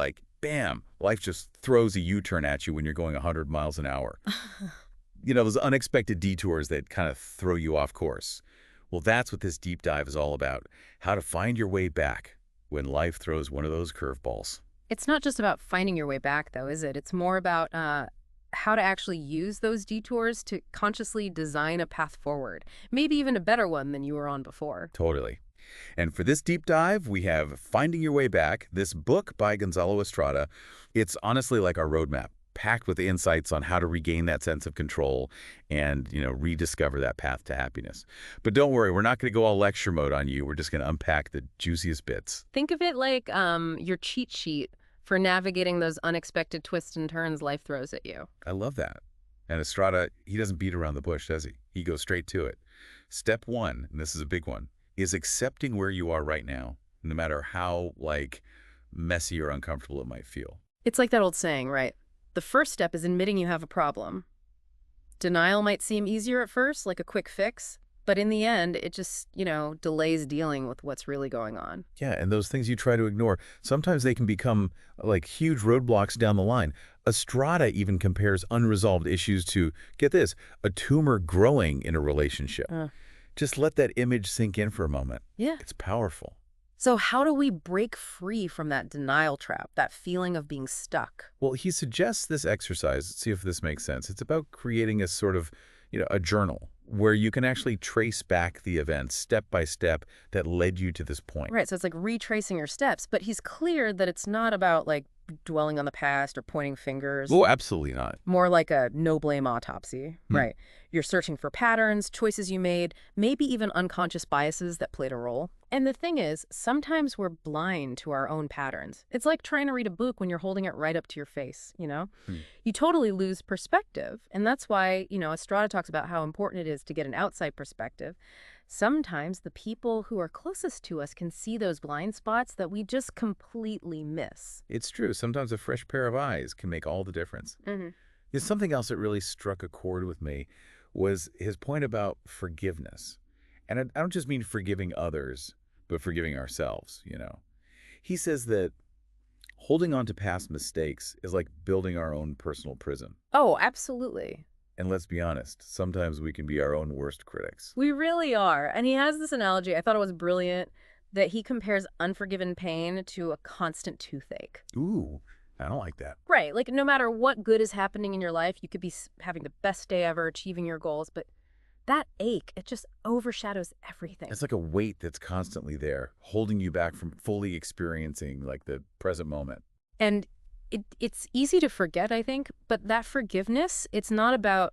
Like, bam, life just throws a U-turn at you when you're going 100 miles an hour. Those unexpected detours that kind of throw you off course. Well, that's what this deep dive is all about. How to find your way back when life throws one of those curveballs. It's not just about finding your way back, though, is it? It's more about how to actually use those detours to consciously design a path forward. Maybe even a better one than you were on before. Totally. And for this deep dive, we have Finding Your Way Back, this book by Gonzalo Estrada. It's honestly like our roadmap, packed with insights on how to regain that sense of control and, rediscover that path to happiness. But don't worry, we're not going to go all lecture mode on you. We're just going to unpack the juiciest bits. Think of it like your cheat sheet for navigating those unexpected twists and turns life throws at you. I love that. And Estrada, he doesn't beat around the bush, does he? He goes straight to it. Step one, and this is a big one, is accepting where you are right now, no matter how, messy or uncomfortable it might feel. It's like that old saying, right? The first step is admitting you have a problem. Denial might seem easier at first, like a quick fix, but in the end, it just, delays dealing with what's really going on. Yeah, and those things you try to ignore, sometimes they can become like huge roadblocks down the line. Estrada even compares unresolved issues to, get this, a tumor growing in a relationship. Just let that image sink in for a moment. Yeah. It's powerful. So how do we break free from that denial trap, that feeling of being stuck? Well, he suggests this exercise. Let's see if this makes sense. It's about creating a sort of, a journal where you can actually trace back the events step by step that led you to this point. Right, so it's like retracing your steps, but he's clear that it's not about dwelling on the past or pointing fingers. Oh, absolutely not. More like a no-blame autopsy, right? You're searching for patterns, choices you made, maybe even unconscious biases that played a role. And the thing is, sometimes we're blind to our own patterns. It's like trying to read a book when you're holding it right up to your face, You totally lose perspective. And that's why, Estrada talks about how important it is to get an outside perspective. Sometimes the people who are closest to us can see those blind spots that we just completely miss. It's true. Sometimes a fresh pair of eyes can make all the difference. There's something else that really struck a chord with me was his point about forgiveness. And I don't just mean forgiving others, but forgiving ourselves, He says that holding on to past mistakes is like building our own personal prison. Oh, absolutely. And let's be honest, sometimes we can be our own worst critics. We really are. And he has this analogy, I thought it was brilliant, that he compares unforgiven pain to a constant toothache. Ooh, I don't like that. Right. Like no matter what good is happening in your life, you could be having the best day ever, achieving your goals, but that ache, it just overshadows everything. It's like a weight that's constantly there, holding you back from fully experiencing the present moment. And it's easy to forget, I think, but that forgiveness, it's not about,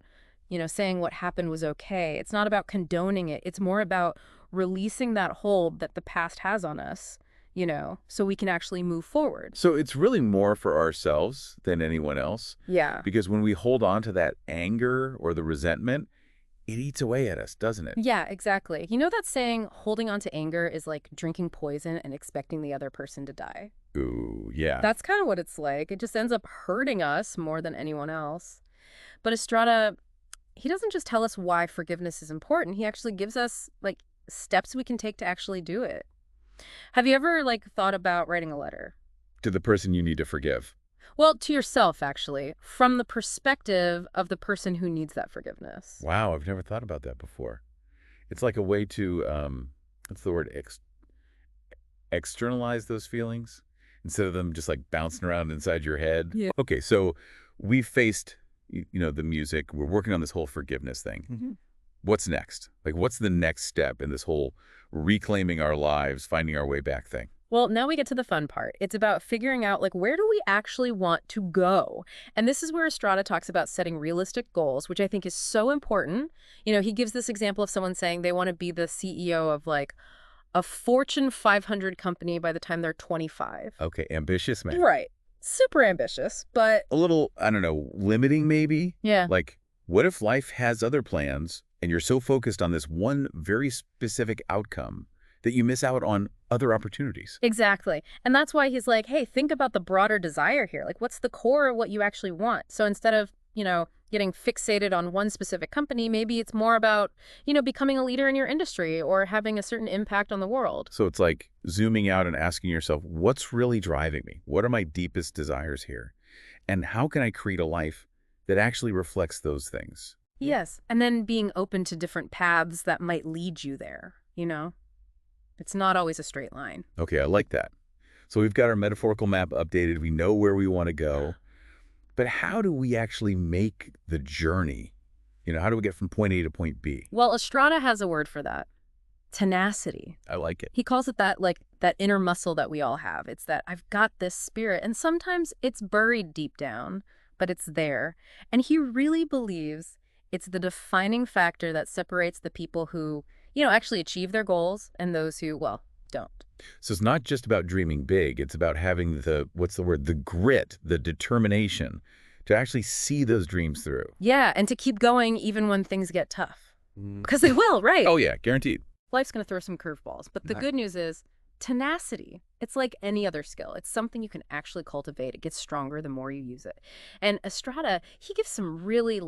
saying what happened was okay. It's not about condoning it. It's more about releasing that hold that the past has on us, so we can actually move forward. So it's really more for ourselves than anyone else. Yeah. Because when we hold on to that anger or the resentment, it eats away at us, doesn't it? Yeah, exactly. You know that saying, holding on to anger is like drinking poison and expecting the other person to die? Ooh, yeah. That's kind of what it's like. It just ends up hurting us more than anyone else. But Estrada, he doesn't just tell us why forgiveness is important. He actually gives us steps we can take to actually do it. Have you ever thought about writing a letter? To the person you need to forgive. Well, to yourself, actually, from the perspective of the person who needs that forgiveness. Wow, I've never thought about that before. It's like a way to, what's the word, externalize those feelings instead of them just bouncing around inside your head. Yeah. Okay, so we faced, the music. We're working on this whole forgiveness thing. What's next? What's the next step in this whole reclaiming our lives, finding our way back thing? Well, now we get to the fun part. It's about figuring out, where do we actually want to go? And this is where Estrada talks about setting realistic goals, which I think is so important. He gives this example of someone saying they want to be the CEO of, a Fortune 500 company by the time they're 25. Okay, ambitious, man. Right. Super ambitious, but... A little, I don't know, limiting maybe? Yeah. What if life has other plans and you're so focused on this one very specific outcome that you miss out on other opportunities? Exactly. And that's why he's like, hey, think about the broader desire here. What's the core of what you actually want? So instead of, getting fixated on one specific company. Maybe it's more about, becoming a leader in your industry or having a certain impact on the world. So it's like zooming out and asking yourself, what's really driving me? What are my deepest desires here? And how can I create a life that actually reflects those things? Yes. And then being open to different paths that might lead you there, It's not always a straight line. Okay, I like that. So we've got our metaphorical map updated. We know where we want to go. But how do we actually make the journey? How do we get from point A to point B? Well, Estrada has a word for that. Tenacity. I like it. He calls it that, like that inner muscle that we all have. It's that I've got this spirit. And sometimes it's buried deep down, but it's there. And he really believes it's the defining factor that separates the people who, actually achieve their goals and those who, well, don't. So it's not just about dreaming big. It's about having the grit, the determination to actually see those dreams through. Yeah, and to keep going even when things get tough. Because they will, right? Oh, yeah, guaranteed. Life's going to throw some curveballs. But the good news is tenacity. It's like any other skill. It's something you can actually cultivate. It gets stronger the more you use it. And Estrada, he gives some really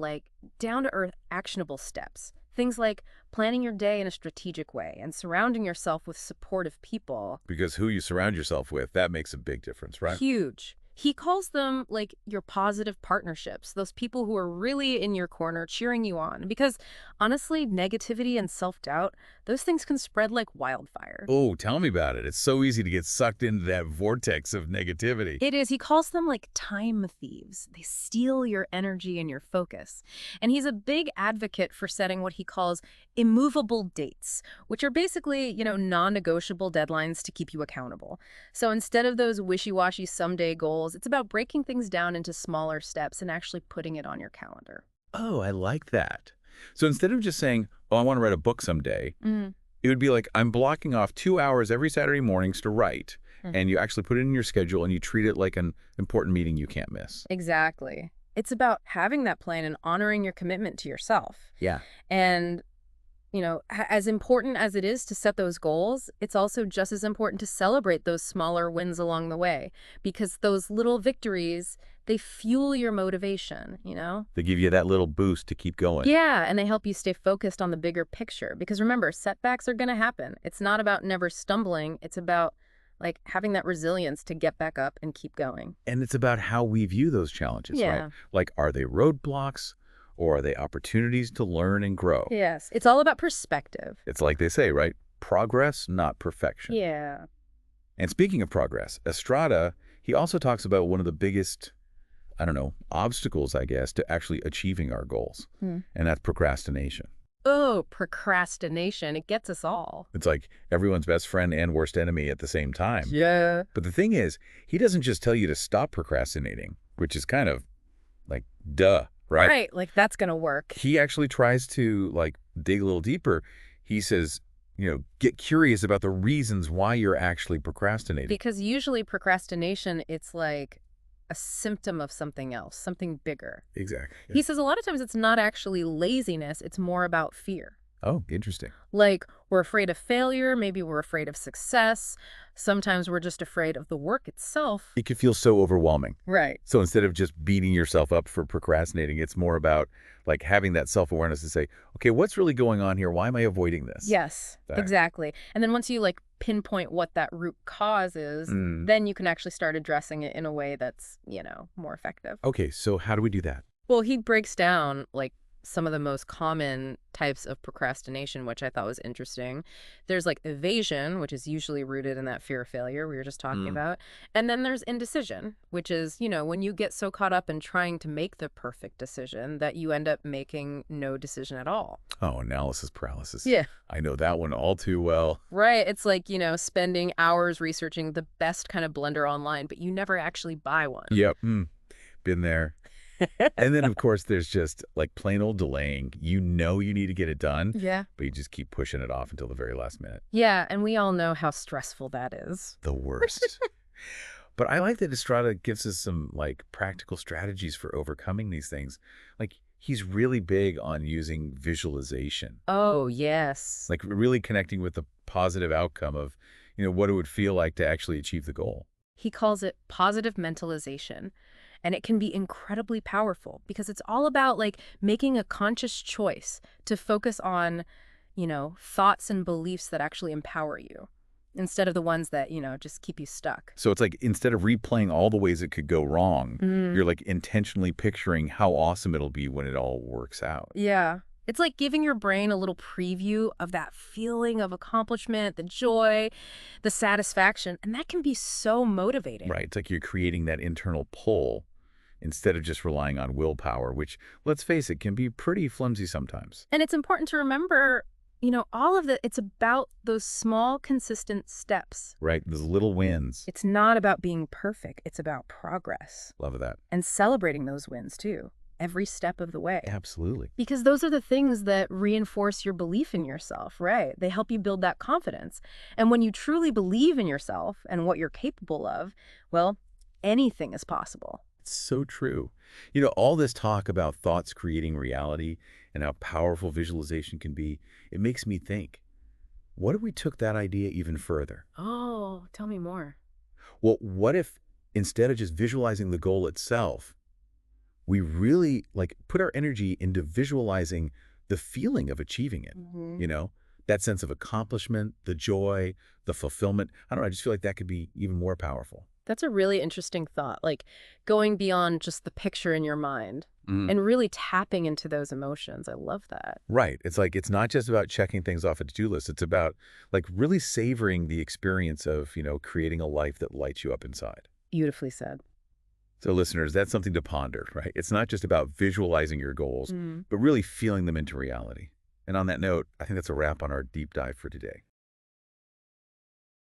down-to-earth actionable steps. Things like planning your day in a strategic way and surrounding yourself with supportive people. Because who you surround yourself with, that makes a big difference, right? Huge. He calls them your positive partnerships, those people who are really in your corner cheering you on. Because honestly, negativity and self-doubt, those things can spread like wildfire. Oh, tell me about it. It's so easy to get sucked into that vortex of negativity. It is. He calls them time thieves. They steal your energy and your focus. And he's a big advocate for setting what he calls immovable dates, which are basically, non-negotiable deadlines to keep you accountable. So instead of those wishy-washy someday goals, it's about breaking things down into smaller steps and actually putting it on your calendar. Oh, I like that. So instead of just saying, oh, I want to write a book someday, it would be like, I'm blocking off 2 hours every Saturday mornings to write. And you actually put it in your schedule and you treat it like an important meeting you can't miss. Exactly. It's about having that plan and honoring your commitment to yourself. Yeah. And as important as it is to set those goals, it's also just as important to celebrate those smaller wins along the way, because those little victories, they fuel your motivation, They give you that little boost to keep going. Yeah, and they help you stay focused on the bigger picture. Because remember, setbacks are going to happen. It's not about never stumbling. It's about having that resilience to get back up and keep going. And it's about how we view those challenges, right? Are they roadblocks? Or are they opportunities to learn and grow? Yes. It's all about perspective. It's like they say, right? Progress, not perfection. Yeah. And speaking of progress, Estrada, he also talks about one of the biggest, obstacles, I guess, to actually achieving our goals. And that's procrastination. Oh, procrastination. It gets us all. It's like everyone's best friend and worst enemy at the same time. Yeah. But the thing is, he doesn't just tell you to stop procrastinating, which is kind of duh. Right? Right, that's going to work. He actually tries to, dig a little deeper. He says, get curious about the reasons why you're actually procrastinating. Because usually procrastination, it's like a symptom of something else, something bigger. Exactly. Yeah. He says a lot of times it's not actually laziness, it's more about fear. Oh, interesting. We're afraid of failure, maybe we're afraid of success. Sometimes we're just afraid of the work itself. It could feel so overwhelming. Right. So instead of just beating yourself up for procrastinating, it's more about having that self-awareness to say, okay, what's really going on here? Why am I avoiding this? Yes, exactly. And then once you pinpoint what that root cause is, then you can actually start addressing it in a way that's, more effective. Okay, so how do we do that? Well, he breaks down some of the most common types of procrastination, which I thought was interesting. There's evasion, which is usually rooted in that fear of failure we were just talking about. And then there's indecision, which is, when you get so caught up in trying to make the perfect decision that you end up making no decision at all. Oh, analysis paralysis. Yeah. I know that one all too well. Right. It's spending hours researching the best kind of blender online, but you never actually buy one. Yep. Been there. And then, of course, there's just plain old delaying. You need to get it done. Yeah. But you just keep pushing it off until the very last minute. Yeah. And we all know how stressful that is. The worst. But I like that Estrada gives us some practical strategies for overcoming these things. He's really big on using visualization. Oh, yes. Really connecting with the positive outcome of, what it would feel like to actually achieve the goal. He calls it positive mentalization. And it can be incredibly powerful because it's all about like making a conscious choice to focus on, thoughts and beliefs that actually empower you instead of the ones that, just keep you stuck. So it's like instead of replaying all the ways it could go wrong, you're like intentionally picturing how awesome it'll be when it all works out. Yeah. It's like giving your brain a little preview of that feeling of accomplishment, the joy, the satisfaction, and that can be so motivating. Right. It's like you're creating that internal pull instead of just relying on willpower, which, let's face it, can be pretty flimsy sometimes. And it's important to remember, all of it's about those small, consistent steps. Right. Those little wins. It's not about being perfect. It's about progress. Love that. And celebrating those wins, too. Every step of the way. Absolutely. Because those are the things that reinforce your belief in yourself, right? They help you build that confidence. And when you truly believe in yourself and what you're capable of, well, anything is possible. It's so true. All this talk about thoughts creating reality and how powerful visualization can be, it makes me think, what if we took that idea even further? Oh, tell me more. Well, what if instead of just visualizing the goal itself, we really put our energy into visualizing the feeling of achieving it, that sense of accomplishment, the joy, the fulfillment. I don't know, I just feel like that could be even more powerful. That's a really interesting thought, like going beyond just the picture in your mind and really tapping into those emotions. I love that. Right. It's like, it's not just about checking things off a to-do list. It's about really savoring the experience of, creating a life that lights you up inside. Beautifully said. So listeners, that's something to ponder, right? It's not just about visualizing your goals, but really feeling them into reality. And on that note, I think that's a wrap on our deep dive for today.